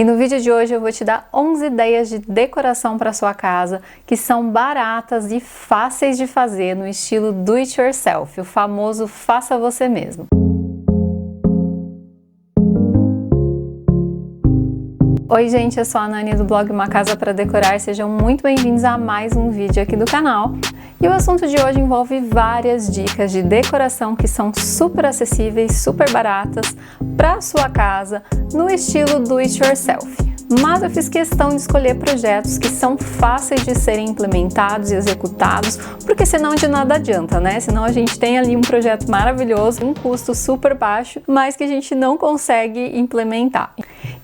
E no vídeo de hoje eu vou te dar 11 ideias de decoração para sua casa que são baratas e fáceis de fazer no estilo do it yourself, o famoso faça você mesmo. Oi gente, eu sou a Nani do blog Uma Casa para Decorar, sejam muito bem-vindos a mais um vídeo aqui do canal. E o assunto de hoje envolve várias dicas de decoração que são super acessíveis, super baratas para sua casa no estilo do it yourself. Mas eu fiz questão de escolher projetos que são fáceis de serem implementados e executados, porque senão de nada adianta, né? Senão a gente tem ali um projeto maravilhoso, um custo super baixo, mas que a gente não consegue implementar.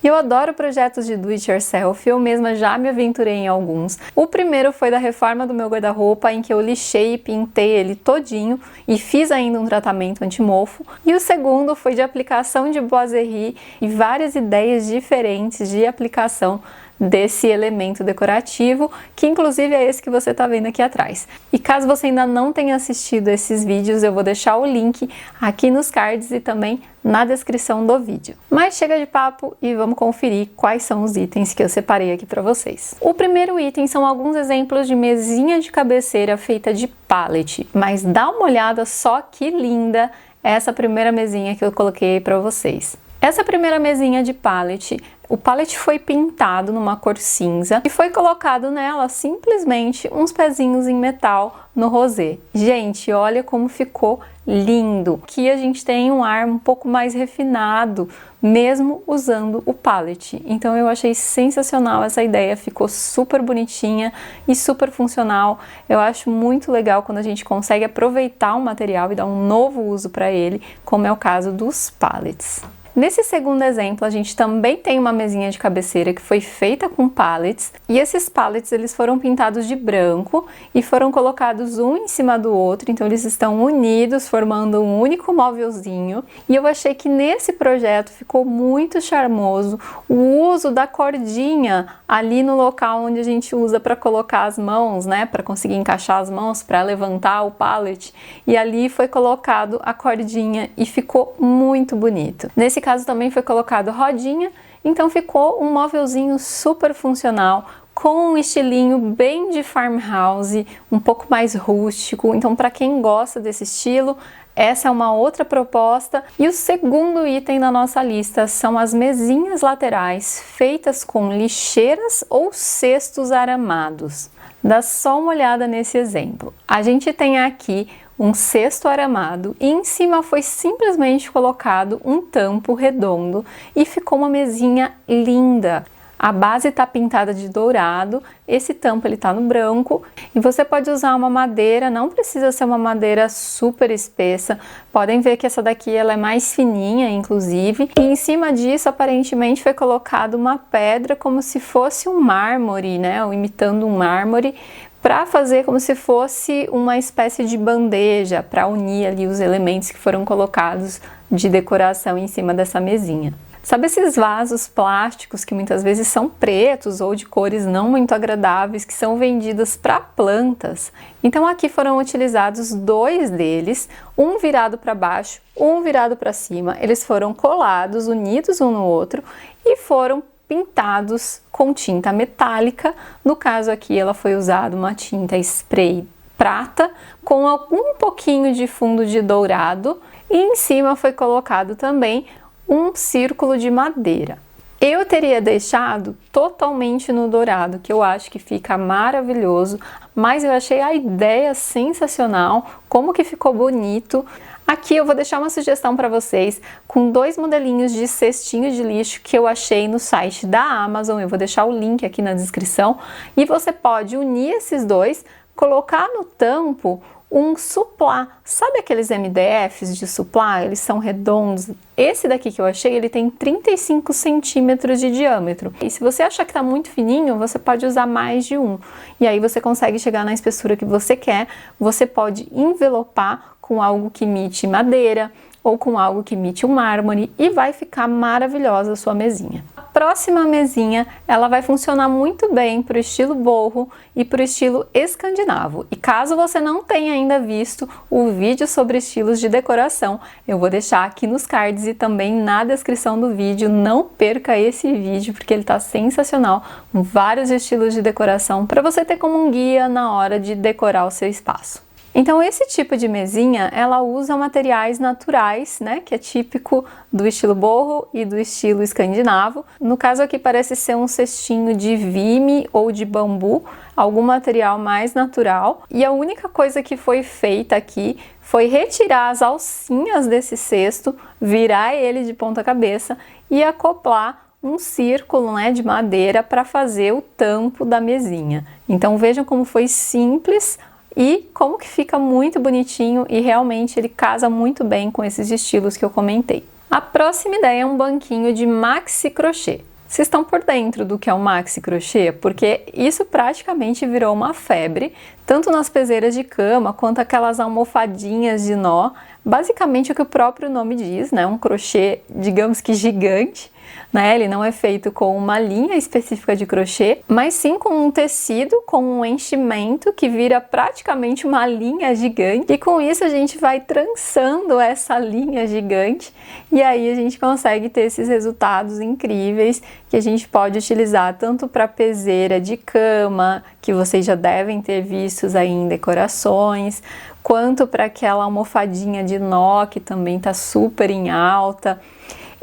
E eu adoro projetos de do it yourself, eu mesma já me aventurei em alguns. O primeiro foi da reforma do meu guarda-roupa, em que eu lixei e pintei ele todinho e fiz ainda um tratamento anti-mofo. E o segundo foi de aplicação de boiserie e várias ideias diferentes de aplicação desse elemento decorativo, que inclusive é esse que você está vendo aqui atrás. E caso você ainda não tenha assistido esses vídeos, eu vou deixar o link aqui nos cards e também na descrição do vídeo. Mas chega de papo e vamos conferir quais são os itens que eu separei aqui para vocês. O primeiro item são alguns exemplos de mesinha de cabeceira feita de pallet, mas dá uma olhada só que linda essa primeira mesinha que eu coloquei para vocês. Essa primeira mesinha de pallet, o pallet foi pintado numa cor cinza e foi colocado nela simplesmente uns pezinhos em metal no rosé. Gente, olha como ficou lindo! Aqui a gente tem um ar um pouco mais refinado, mesmo usando o pallet. Então eu achei sensacional essa ideia, ficou super bonitinha e super funcional. Eu acho muito legal quando a gente consegue aproveitar um material e dar um novo uso para ele, como é o caso dos pallets. Nesse segundo exemplo, a gente também tem uma mesinha de cabeceira que foi feita com pallets, e esses pallets eles foram pintados de branco e foram colocados um em cima do outro, então eles estão unidos, formando um único móvelzinho. E eu achei que nesse projeto ficou muito charmoso o uso da cordinha ali no local onde a gente usa para colocar as mãos, né, para conseguir encaixar as mãos, para levantar o pallet, e ali foi colocado a cordinha e ficou muito bonito. Nesse caso também foi colocado rodinha, então ficou um móvelzinho super funcional, com um estilinho bem de farmhouse, um pouco mais rústico. Então para quem gosta desse estilo, essa é uma outra proposta. E o segundo item da nossa lista são as mesinhas laterais feitas com lixeiras ou cestos aramados. Dá só uma olhada nesse exemplo. A gente tem aqui um cesto aramado e em cima foi simplesmente colocado um tampo redondo e ficou uma mesinha linda. A base está pintada de dourado, esse tampo ele tá no branco e você pode usar uma madeira, não precisa ser uma madeira super espessa, podem ver que essa daqui ela é mais fininha inclusive, e em cima disso aparentemente foi colocado uma pedra como se fosse um mármore, né, ou imitando um mármore, para fazer como se fosse uma espécie de bandeja para unir ali os elementos que foram colocados de decoração em cima dessa mesinha. Sabe esses vasos plásticos que muitas vezes são pretos ou de cores não muito agradáveis, que são vendidos para plantas? Então aqui foram utilizados dois deles, um virado para baixo, um virado para cima. Eles foram colados, unidos um no outro e foram pintados com tinta metálica. No caso aqui ela foi usada uma tinta spray prata com algum pouquinho de fundo de dourado e em cima foi colocado também um círculo de madeira. Eu teria deixado totalmente no dourado, que eu acho que fica maravilhoso, mas eu achei a ideia sensacional, como que ficou bonito. Aqui eu vou deixar uma sugestão para vocês com dois modelinhos de cestinho de lixo que eu achei no site da Amazon. Eu vou deixar o link aqui na descrição e você pode unir esses dois, colocar no tampo um suplá. Sabe aqueles MDFs de suplá? Eles são redondos. Esse daqui que eu achei, ele tem 35 centímetros de diâmetro. E se você achar que tá muito fininho, você pode usar mais de um. E aí você consegue chegar na espessura que você quer. Você pode envelopar com algo que imite madeira, ou com algo que imite um mármore e vai ficar maravilhosa a sua mesinha. A próxima mesinha, ela vai funcionar muito bem para o estilo boho e para o estilo escandinavo. E caso você não tenha ainda visto o vídeo sobre estilos de decoração, eu vou deixar aqui nos cards e também na descrição do vídeo. Não perca esse vídeo porque ele está sensacional, com vários estilos de decoração para você ter como um guia na hora de decorar o seu espaço. Então esse tipo de mesinha, ela usa materiais naturais, né, que é típico do estilo boho e do estilo escandinavo. No caso aqui parece ser um cestinho de vime ou de bambu, algum material mais natural. E a única coisa que foi feita aqui foi retirar as alcinhas desse cesto, virar ele de ponta cabeça e acoplar um círculo, né, de madeira para fazer o tampo da mesinha. Então vejam como foi simples e como que fica muito bonitinho e realmente ele casa muito bem com esses estilos que eu comentei. A próxima ideia é um banquinho de maxi crochê. Vocês estão por dentro do que é um maxi crochê? Porque isso praticamente virou uma febre, tanto nas peseiras de cama quanto aquelas almofadinhas de nó. Basicamente o que o próprio nome diz, né? Um crochê, digamos que gigante, né? Ele não é feito com uma linha específica de crochê, mas sim com um tecido, com um enchimento que vira praticamente uma linha gigante. E com isso a gente vai trançando essa linha gigante e aí a gente consegue ter esses resultados incríveis que a gente pode utilizar tanto para peseira de cama, que vocês já devem ter vistos aí em decorações, quanto para aquela almofadinha de nó que também está super em alta.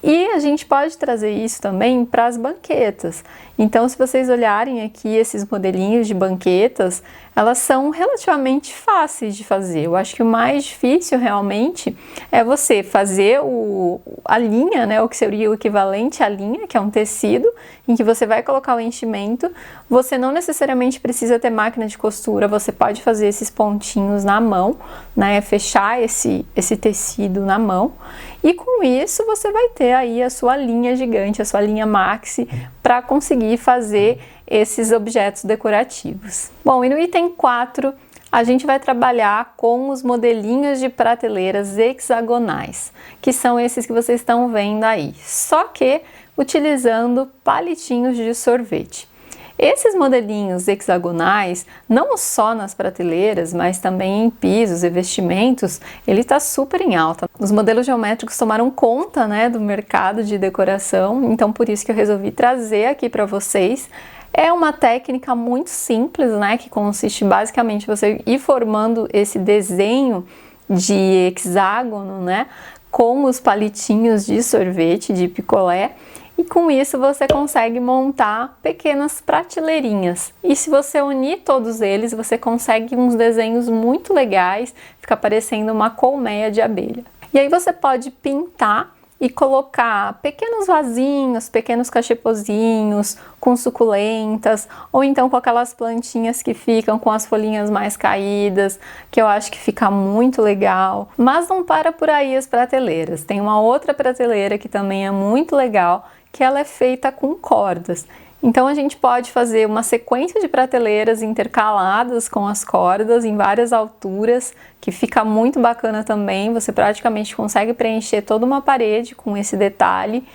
E a gente pode trazer isso também para as banquetas. Então, se vocês olharem aqui esses modelinhos de banquetas, elas são relativamente fáceis de fazer. Eu acho que o mais difícil realmente é você fazer a linha, né, o que seria o equivalente à linha, que é um tecido, em que você vai colocar o enchimento. Você não necessariamente precisa ter máquina de costura, você pode fazer esses pontinhos na mão, né, fechar esse tecido na mão. E com isso você vai ter aí a sua linha gigante, a sua linha maxi, para conseguir fazer esses objetos decorativos. Bom, e no item 4, a gente vai trabalhar com os modelinhos de prateleiras hexagonais, que são esses que vocês estão vendo aí, só que utilizando palitinhos de sorvete. Esses modelinhos hexagonais, não só nas prateleiras, mas também em pisos e revestimentos, ele está super em alta. Os modelos geométricos tomaram conta, né, do mercado de decoração, então por isso que eu resolvi trazer aqui para vocês. É uma técnica muito simples, né, que consiste basicamente em você ir formando esse desenho de hexágono, né, com os palitinhos de sorvete, de picolé. E com isso você consegue montar pequenas prateleirinhas. E se você unir todos eles, você consegue uns desenhos muito legais, fica parecendo uma colmeia de abelha. E aí você pode pintar e colocar pequenos vasinhos, pequenos cachepozinhos com suculentas, ou então com aquelas plantinhas que ficam com as folhinhas mais caídas, que eu acho que fica muito legal. Mas não para por aí as prateleiras. Tem uma outra prateleira que também é muito legal, que ela é feita com cordas. Então a gente pode fazer uma sequência de prateleiras intercaladas com as cordas em várias alturas, que fica muito bacana também. Você praticamente consegue preencher toda uma parede com esse detalhe.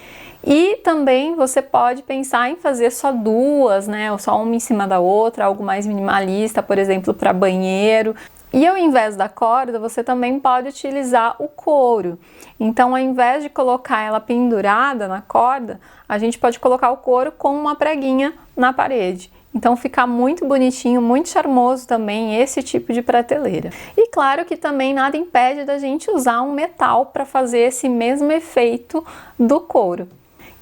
E também você pode pensar em fazer só duas, né, ou só uma em cima da outra, algo mais minimalista, por exemplo, para banheiro. E ao invés da corda, você também pode utilizar o couro. Então, ao invés de colocar ela pendurada na corda, a gente pode colocar o couro com uma preguinha na parede. Então fica muito bonitinho, muito charmoso também esse tipo de prateleira. E claro que também nada impede da gente usar um metal para fazer esse mesmo efeito do couro.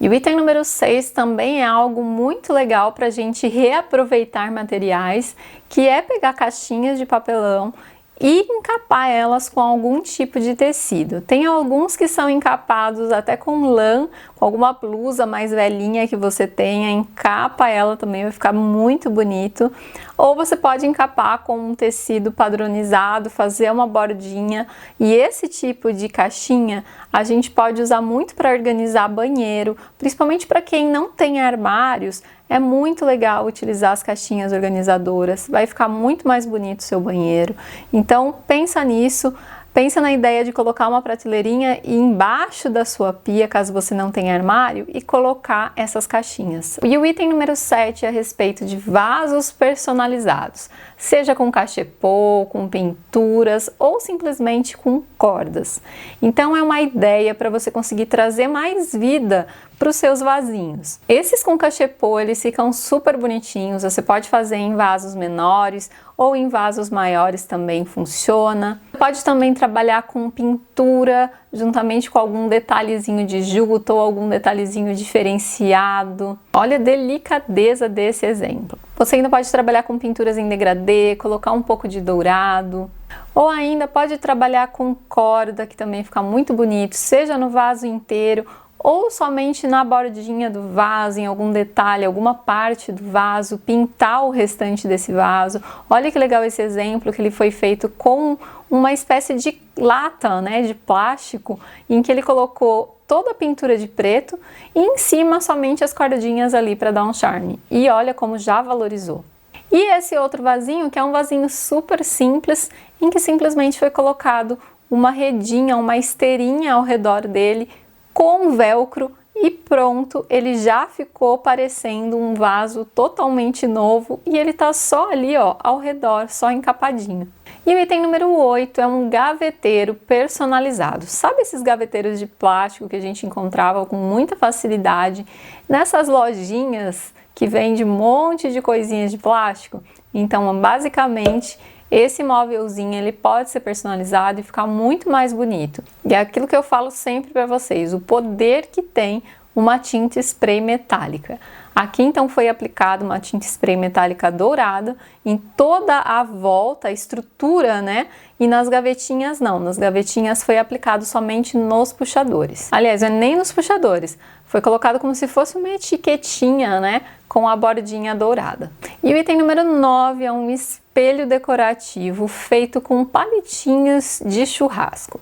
E o item número 6 também é algo muito legal para a gente reaproveitar materiais, que é pegar caixinhas de papelão e encapar elas com algum tipo de tecido. Tem alguns que são encapados até com lã, com alguma blusa mais velhinha que você tenha, encapa ela também, vai ficar muito bonito. Ou você pode encapar com um tecido padronizado, fazer uma bordinha. E esse tipo de caixinha a gente pode usar muito para organizar banheiro, principalmente para quem não tem armários. É muito legal utilizar as caixinhas organizadoras, vai ficar muito mais bonito o seu banheiro. Então pensa nisso, Pensa na ideia de colocar uma prateleirinha embaixo da sua pia, caso você não tenha armário, e colocar essas caixinhas. E o item número 7 é a respeito de vasos personalizados, seja com cachepô, com pinturas ou simplesmente com cordas. Então é uma ideia para você conseguir trazer mais vida para os seus vasinhos. Esses com cachepô, eles ficam super bonitinhos, você pode fazer em vasos menores ou em vasos maiores também funciona. Pode também trabalhar com pintura, juntamente com algum detalhezinho de juta ou algum detalhezinho diferenciado. Olha a delicadeza desse exemplo. Você ainda pode trabalhar com pinturas em degradê, colocar um pouco de dourado. Ou ainda pode trabalhar com corda, que também fica muito bonito, seja no vaso inteiro ou somente na bordinha do vaso, em algum detalhe, alguma parte do vaso, pintar o restante desse vaso. Olha que legal esse exemplo, que ele foi feito com uma espécie de lata, né, de plástico, em que ele colocou toda a pintura de preto e em cima somente as cordinhas ali para dar um charme. E olha como já valorizou. E esse outro vasinho, que é um vasinho super simples, em que simplesmente foi colocado uma redinha, uma esteirinha ao redor dele, com velcro e pronto, ele já ficou parecendo um vaso totalmente novo e ele tá só ali, ó, ao redor, só encapadinho. E o item número 8 é um gaveteiro personalizado. Sabe esses gaveteiros de plástico que a gente encontrava com muita facilidade nessas lojinhas que vende um monte de coisinhas de plástico? Então, basicamente, esse móvelzinho ele pode ser personalizado e ficar muito mais bonito. E é aquilo que eu falo sempre para vocês, o poder que tem uma tinta spray metálica. Aqui então foi aplicada uma tinta spray metálica dourada em toda a volta, a estrutura, né? E nas gavetinhas não, nas gavetinhas foi aplicado somente nos puxadores. Aliás, nem nos puxadores, foi colocado como se fosse uma etiquetinha, né? Com a bordinha dourada. E o item número 9 é um espelho decorativo feito com palitinhos de churrasco.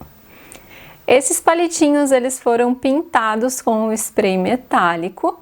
Esses palitinhos eles foram pintados com o spray metálico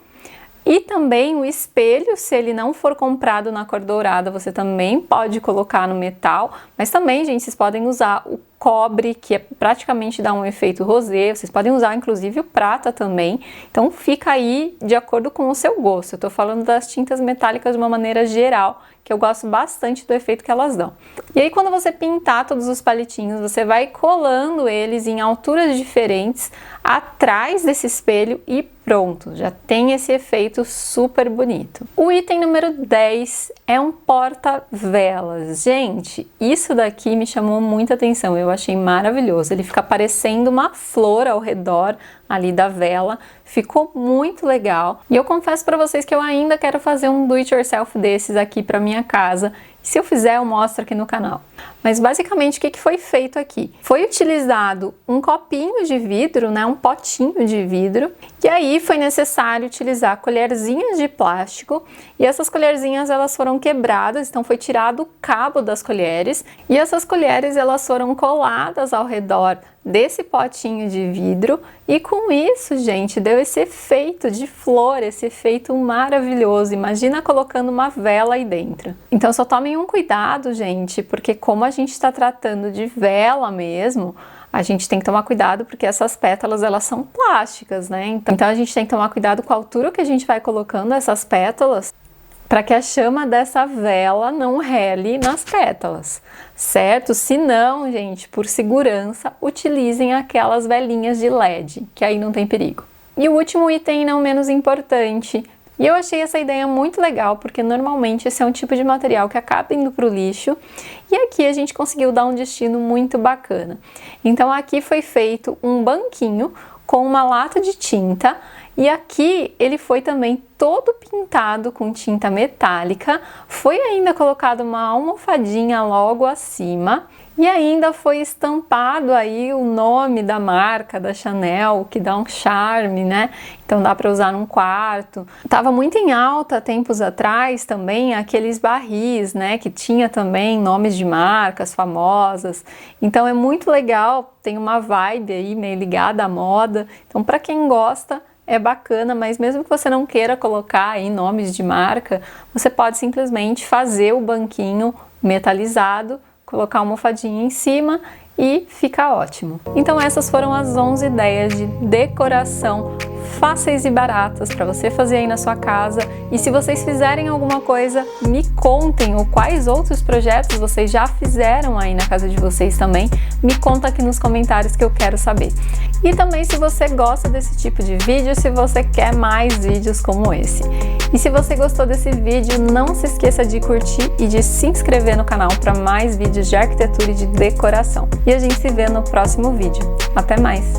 e também o espelho, se ele não for comprado na cor dourada, você também pode colocar no metal, mas também, gente, vocês podem usar o cobre, que é praticamente dá um efeito rosé, vocês podem usar inclusive o prata também, então fica aí de acordo com o seu gosto. Eu tô falando das tintas metálicas de uma maneira geral, que eu gosto bastante do efeito que elas dão. E aí quando você pintar todos os palitinhos, você vai colando eles em alturas diferentes atrás desse espelho e pronto, já tem esse efeito super bonito. O item número 10 é um porta-velas. Gente, isso daqui me chamou muita atenção, eu achei maravilhoso. Ele fica parecendo uma flor ao redor ali da vela, ficou muito legal. E eu confesso para vocês que eu ainda quero fazer um do it yourself desses aqui para minha casa. Se eu fizer, eu mostro aqui no canal. Mas basicamente o que foi feito aqui? Foi utilizado um copinho de vidro, né, um potinho de vidro, e aí foi necessário utilizar colherzinhas de plástico, e essas colherzinhas elas foram quebradas, então foi tirado o cabo das colheres, e essas colheres elas foram coladas ao redor desse potinho de vidro, e com isso, gente, deu esse efeito de flor, esse efeito maravilhoso. Imagina colocando uma vela aí dentro. Então só tomem um cuidado, gente, porque como a gente está tratando de vela mesmo, a gente tem que tomar cuidado porque essas pétalas elas são plásticas, né? Então a gente tem que tomar cuidado com a altura que a gente vai colocando essas pétalas, para que a chama dessa vela não rele nas pétalas, certo? Se não, gente, por segurança, utilizem aquelas velinhas de LED, que aí não tem perigo. E o último item, não menos importante, e eu achei essa ideia muito legal, porque normalmente esse é um tipo de material que acaba indo para o lixo, e aqui a gente conseguiu dar um destino muito bacana. Então aqui foi feito um banquinho com uma lata de tinta, e aqui ele foi também todo pintado com tinta metálica, foi ainda colocado uma almofadinha logo acima e ainda foi estampado aí o nome da marca, da Chanel, que dá um charme, né? Então dá para usar num quarto. Tava muito em alta tempos atrás também aqueles barris, né? Que tinha também nomes de marcas famosas. Então é muito legal, tem uma vibe aí meio ligada à moda. Então para quem gosta, é bacana, mas mesmo que você não queira colocar aí nomes de marca, você pode simplesmente fazer o banquinho metalizado, colocar uma almofadinha em cima e fica ótimo. Então essas foram as 11 ideias de decoração fáceis e baratas para você fazer aí na sua casa. E se vocês fizerem alguma coisa, me contem, ou quais outros projetos vocês já fizeram aí na casa de vocês também, me conta aqui nos comentários que eu quero saber. E também se você gosta desse tipo de vídeo, se você quer mais vídeos como esse. E se você gostou desse vídeo, não se esqueça de curtir e de se inscrever no canal para mais vídeos de arquitetura e de decoração. E a gente se vê no próximo vídeo. Até mais!